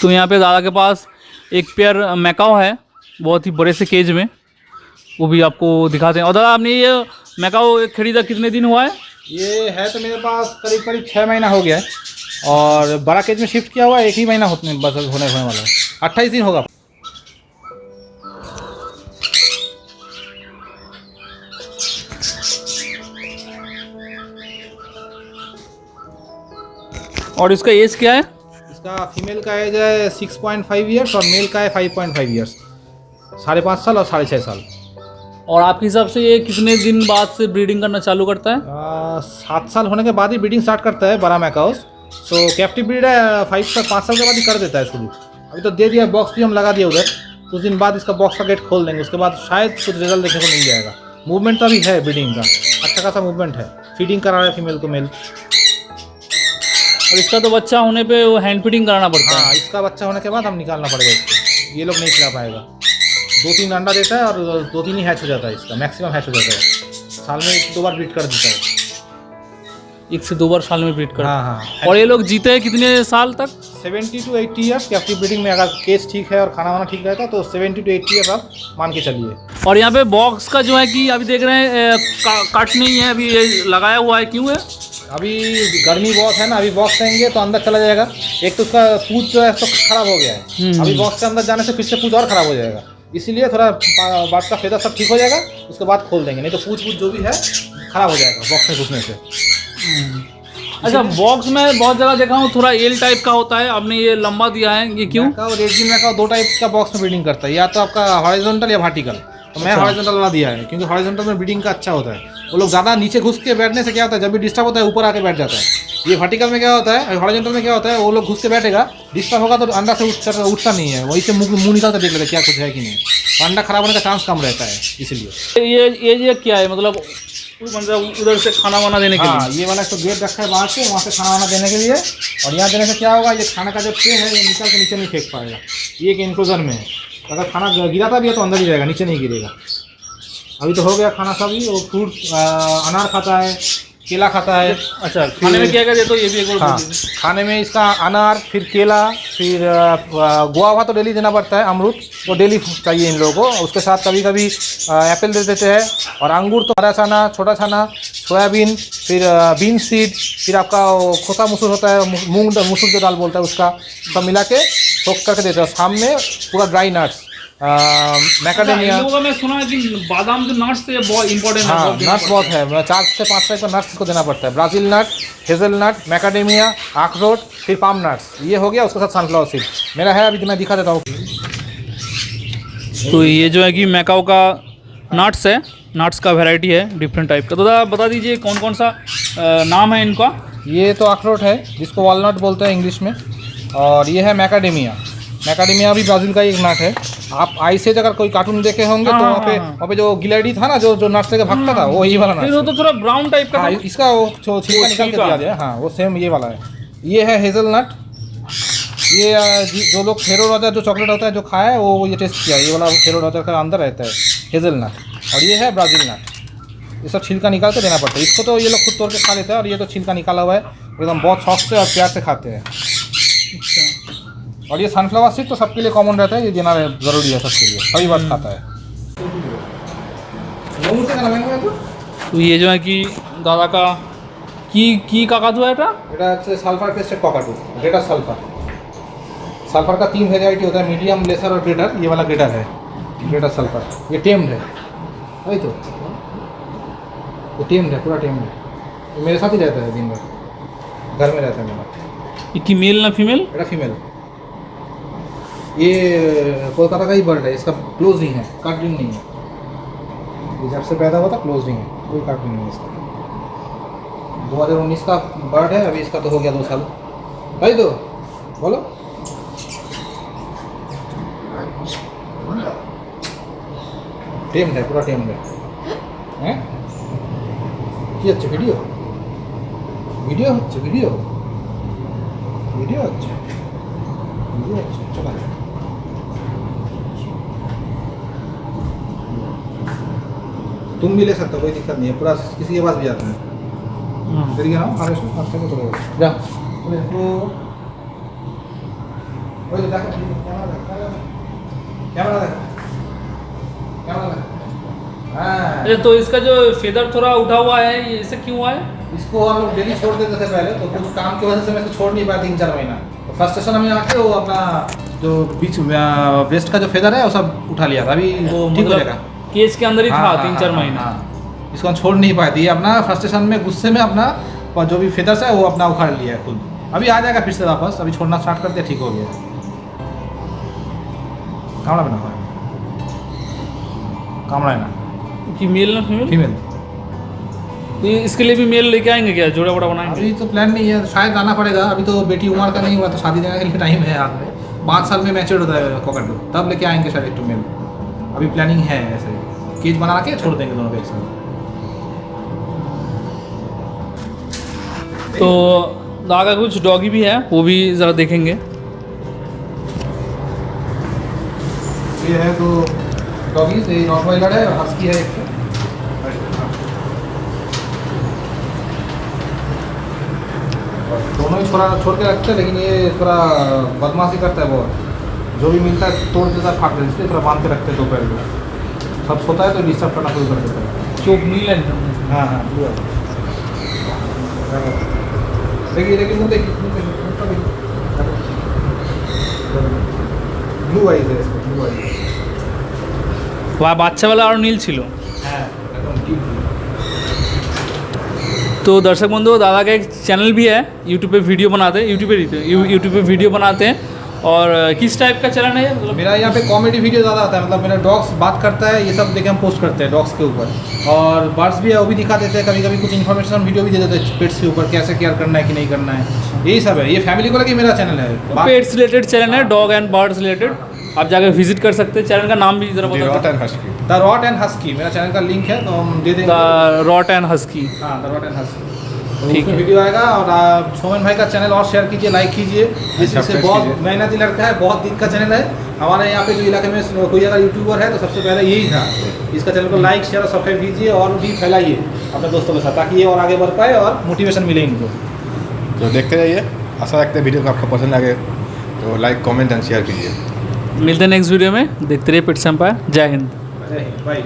तो यहाँ पे दादा के पास एक पेयर मैकाओ है, बहुत ही बड़े से केज में, वो भी आपको दिखाते हैं। और दादा आपने ये मैकाओ खरीदा कितने दिन हुआ है? ये है तो मेरे पास करीब करीब 6 महीना हो गया है, और बड़ा केज में शिफ्ट किया हुआ है 1 ही महीना होने वाला है, 28 दिन होगा। और इसका एज क्या है? इसका फीमेल का एज है 6.5 ईयर्स और मेल का है 5.5 ईयर्स, 5.5 साल और 6.5 साल। और आपके हिसाब से ये कितने दिन बाद से ब्रीडिंग करना चालू करता है? 7 साल होने के बाद ही ब्रीडिंग स्टार्ट करता है बड़ा मैकाओस। सो कैप्टिव ब्रीड है, 5 साल के बाद ही कर देता है शुरू। अभी तो दे दिया, बॉक्स भी हम लगा दिए उधर, कुछ दिन बाद इसका बॉक्स का गेट खोल देंगे, उसके बाद शायद कुछ रिजल्ट देखने को मिल जाएगा। मूवमेंट तो अभी है ब्रीडिंग का, अच्छा खासा मूवमेंट है, फीडिंग करा रहा है फीमेल को मेल। और इसका तो बच्चा होने पे वो हैंड फीडिंग कराना पड़ता है। हाँ, इसका बच्चा होने के बाद हम निकालना पड़ेगा इसको, ये लोग नहीं खिला पाएगा। 2-3 अंडा देता है और 2-3 ही हैच हो जाता है, इसका मैक्सिमम हैच हो जाता है। साल में 1-2 बार ब्रीड कर देता है, 1 से 2 बार साल में ब्रीड करता है। हाँ हाँ। और ये लोग जीते हैं कितने साल तक? 70 to 80 ईयर्स कैप्टिव ब्रीडिंग में, अगर केस ठीक है और खाना वाना ठीक रहता है तो 70 to 80 ईयर्स आप मान के चलिए। और यहाँ पे बॉक्स का जो है कि अभी देख रहे हैं कट नहीं है, अभी ये लगाया हुआ है, क्यों है? अभी गर्मी बहुत है ना, अभी बॉक्स देंगे तो अंदर चला जाएगा। एक तो उसका पूछ जो है तो खराब हो गया है, अभी बॉक्स के अंदर जाने से फिर से पूछ और खराब हो जाएगा, इसीलिए थोड़ा बात का फेदा सब ठीक हो जाएगा उसके बाद खोल देंगे, नहीं तो पूछ जो भी है खराब हो जाएगा बॉक्स में घुसने से। अच्छा, बॉक्स में बहुत जगह देखा हूँ थोड़ा एल टाइप का होता है, आपने ये लंबा दिया है, ये क्यों? और रेडजिन मैकाओ 2 टाइप का बॉक्स में ब्रीडिंग करता है, या तो आपका हॉरिजॉन्टल या वर्टिकल। तो मैं हॉरिजॉन्टल वाला दिया है क्योंकि हॉरिजॉन्टल में ब्रीडिंग का अच्छा होता है। वो लोग ज़्यादा नीचे घुस के बैठने से क्या होता है, जब भी डिस्टर्ब होता है ऊपर आके बैठ जाता है। ये वर्टिकल में क्या होता है, हॉरिजॉन्टल में क्या होता है, वो लोग घुस के बैठेगा, डिस्टर्ब होगा तो अंडा से उठता नहीं है, वहीं से मुंह निकाल कर देख लेते क्या कुछ है कि नहीं, तो अंडा खराब होने का चांस कम रहता है इसलिए। ये क्या है, मतलब उधर से खाना वाना देने के लिए? हाँ, ये वाला तो गेट रखा है बाहर से, वहाँ से खाना वाना देने के लिए। और यहाँ देने से क्या होगा, ये खाने का जो ट्रे है ये निकल के नीचे नहीं फेंक पाएगा, ये एक इनक्लोजर में है, अगर खाना गिराता भी है तो अंदर ही रहेगा, नीचे नहीं गिरेगा। अभी तो हो गया खाना सभी, वो फ्रूट अनार खाता है, केला खाता है। अच्छा, खाने में क्या क्या देते हो ये भी एक बार? हाँ, खाने में इसका अनार, फिर केला, फिर गुआवा तो डेली देना पड़ता है, अमरूद वो डेली चाहिए इन लोगों को। उसके साथ कभी कभी एप्पल दे देते हैं, और अंगूर तो बड़ा छाना, छोटा छाना, सोयाबीन, फिर बीन सीड, फिर आपका खोता मसूर होता है, मूंग मसूर जो दाल बोलता है उसका, सब मिला के सोख करके देते हैं। सामने पूरा ड्राई नट्स, मैकाडेमिया। लोगों में सुना है कि बादाम जो नट्स है बहुत इंपॉर्टेंट है। हाँ, नट्स बहुत है, 4 से 5 टाइप का नट्स को देना पड़ता है, ब्राज़ील नट, हेजल नट, मैकाडेमिया, अखरोट, फिर पाम नट्स, ये हो गया। उसके साथ सनफ्लावर सीड मेरा है, अभी मैं दिखा देता हूँ। तो ये जो है कि मैकाओ का नट्स है, नट्स का वैरायटी है डिफरेंट टाइप का। तो दादा बता दीजिए कौन कौन सा नाम है इनका? ये तो अखरोट है जिसको वॉलनट बोलते हैं इंग्लिश में, और ये है मैकाडेमिया। मैकाडेमिया भी ब्राज़ील का एक नट है। आप आइसे अगर कोई कार्टून देखे होंगे तो वहाँ पे जो गिलैडी था ना, जो नट से भागता था, वो यही वाला नट। वो तो थोड़ा ब्राउन टाइप का। हाँ, इसका वो छिलका निकाल के दिया गया। हाँ, वो सेम ये वाला है। ये है हेजल नट। ये जो लोग फेरो रोजर जो चॉकलेट होता है जो खाया है वो ये टेस्ट किया, ये वाला फेरो रोजर का अंदर रहता है हेजल नट। और ये है ब्राज़ील नट। ये सब छिलका निकाल के देना पड़ता है इसको, तो ये लोग खुद तोड़ के खा लेते हैं, और ये तो छिलका निकाला हुआ है, एकदम बहुत शौक से और प्यार से खाते हैं। और ये सनफ्लावर सीड तो सबके लिए कॉमन रहता है, ये देना ज़रूरी है सबके लिए, सभी बात खाता है। तो ये जो है कि दादा का की काकातू है এটা হচ্ছে sulphur crested cockatoo, greater sulphur. Sulphur का 3 वेराइटी होता है, मीडियम, लेसर और ग्रेटर। ये वाला ग्रेटर है, ग्रेटर सल्फर। ये टेम्ड है, वही तो ये टेम्ड है, पूरा टेम्ड है। ये मेरे साथ ही रहता है, दिन भर घर में रहता है मेरा। ये की मेल ना फीमेल? मेरा फीमेल। ये कोलकाता का ही बर्ड है, इसका क्लोज रिंग है, कट रिंग नहीं है। ये जब से पैदा हुआ था क्लोज रिंग है, कोई कट रिंग नहीं है इसका। 2019 का बर्ड है, अभी इसका तो हो गया 2 साल। भाई तो बोलो टेम्ड है, पूरा टेम्ड है। কি হচ্ছে ভিডিও ভিডিও হচ্ছে ভিডিও ভিডিও হচ্ছে ভিডিও হচ্ছে চলো तुम भी ले सकते हो, कोई दिक्कत नहीं है, पूरा किसी के पास भी जाता है। तेरी क्या नाम? आगे से चले जा। ওই যে দেখো ক্যামেরা দেখো हाँ अच्छा, तो इसका जो फेदर थोड़ा उठा हुआ है ये ऐसे क्यों हुआ है? इसको हम लोग डेली छोड़ देते थे पहले, तो कुछ काम की वजह से मैं इसको छोड़ नहीं पाया 3-4 महीना। तो फर्स्ट स्टेशन हमें आके वो अपना जो बीच वेस्ट का जो फेदर है वो सब उठा लिया था, अभी वो ठीक हो मतलब जाएगा। केज के अंदर ही था हाँ, 3-4 हाँ, महीना। हाँ। इसको हम छोड़ नहीं पाए थे, ये अपना फर्स्ट स्टेशन में गुस्से में अपना जो भी फेदर्स है वो अपना उखाड़ लिया है खुद। अभी आ जाएगा फिर से वापस, अभी छोड़ना स्टार्ट कर दिया, ठीक हो गया। कामड़ा बना हुआ है, कामड़ा है ना, कि मेल ना फीमेल? फीमेल। तो ये इसके लिए भी मेल लेके आएंगे क्या, जोड़ा वोड़ा बनाएंगे? अभी तो प्लान नहीं है, शायद आना पड़ेगा। अभी तो बेटी उम्र का नहीं हुआ, तो शादी देने के लिए टाइम है हाथ में। 5 साल में मैच्योर होता है कॉकटेल, तब लेके आएंगे शायद एक तो मेल। अभी प्लानिंग है ऐसे, केज बना के छोड़ देंगे दोनों को एक साथ। तो आगे कुछ डॉगी भी है, वो भी ज़रा देखेंगे। ये है तो डॉगीज, ये रॉटवाइलर है और हस्की है एक। और दोनों ही छोड़ के रखते हैं, लेकिन ये थोड़ा बदमाशी करता है बहुत। जो भी मिलता है तोड़ देता है, फाड़ देता है, इसलिए थोड़ा बांध के रखते हैं दोपहर को। सब सोता है तो डिस्टर्ब करना शुरू कर देता है। चोप नील है। हाँ हाँ देखिए देखिए मुँह देखिए ब्लू आइज है इसको, ब्लू आइज। বাচ্চাবেলা আরও নীল ছিল। হ্যাঁ একদম ডিপ। तो दर्शक बंधु, दादा का एक चैनल भी है, यूट्यूब पे वीडियो बनाते हैं, यूट्यूब पे वीडियो बनाते हैं। और किस टाइप का चैनल है ये? मतलब मेरा यहाँ पे कॉमेडी वीडियो ज़्यादा आता है, मतलब मेरा डॉग्स बात करता है, ये सब देखे हम पोस्ट करते हैं डॉग्स के ऊपर। और बर्ड्स भी है, वो भी दिखा देते हैं, कभी कभी कुछ इन्फॉर्मेशन वीडियो भी दे देते हैं पेट्स के ऊपर, कैसे केयर करना है कि नहीं करना है, यही सब है। ये फैमिली को लेके मेरा चैनल है। पेट्स रिलेटेड चैनल है, डॉग एंड बर्ड्स रिलेटेड। आप जाकर विजिट कर सकते हैं। चैनल का नाम भी जरा बता दो। द रॉट एंड हस्की मेरा चैनल का लिंक है, तो हम दे देंगे। The Rot and Husky. हाँ द रॉट एंड हस्की, ठीक है। वीडियो आएगा। और सोमन भाई का चैनल और शेयर कीजिए, लाइक कीजिए। इससे बहुत मेहनती लड़का है, बहुत दिन का चैनल है। हमारे यहाँ पे जो इलाके में कोई अगर यूट्यूबर है तो सबसे पहले यही था। इसका चैनल को लाइक शेयर और सब्सक्राइब कीजिए और भी फैलाइए अपने दोस्तों के साथ, ताकि ये और आगे बढ़ पाए और मोटिवेशन मिले इनको। तो देखते रहिए, आशा रखते हैं वीडियो को आपको पसंद आए, तो लाइक कमेंट एंड शेयर कीजिए। मिलते हैं नेक्स्ट वीडियो में। देखते रहिए पेट्स एम्पायर। जय हिंद। जय हिंद, बाय।